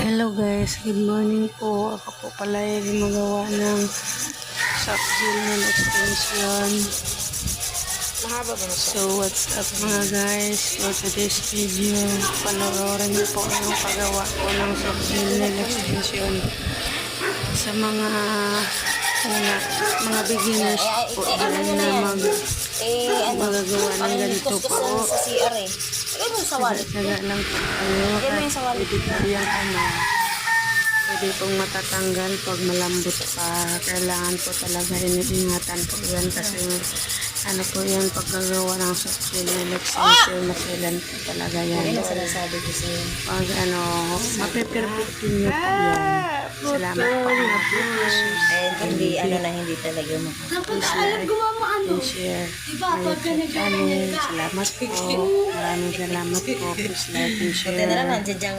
Hello guys, good morning po. Ako po pala ay gumagawa ng soft gel nail extension. So what's up mga guys? For today's video, panoorin niyo po yung paggawa ko ng soft gel nail extension. Sa mga beginners po dyan na magagawa ng ganito po. Taga lang po kayo. Pwede po yung pwede pong matatanggal pag malambot pa. Kailangan po talaga iniingatan po yan kasi po yan paggagawa ng soft gel nail extension, maselan po talaga yan. Sinasabi ko sa'yo. Pag mapiperfectin nyo po yan. Salamat po. Hindi talaga mo. Share. Salamat po. Maraming salamat po. Please like and share.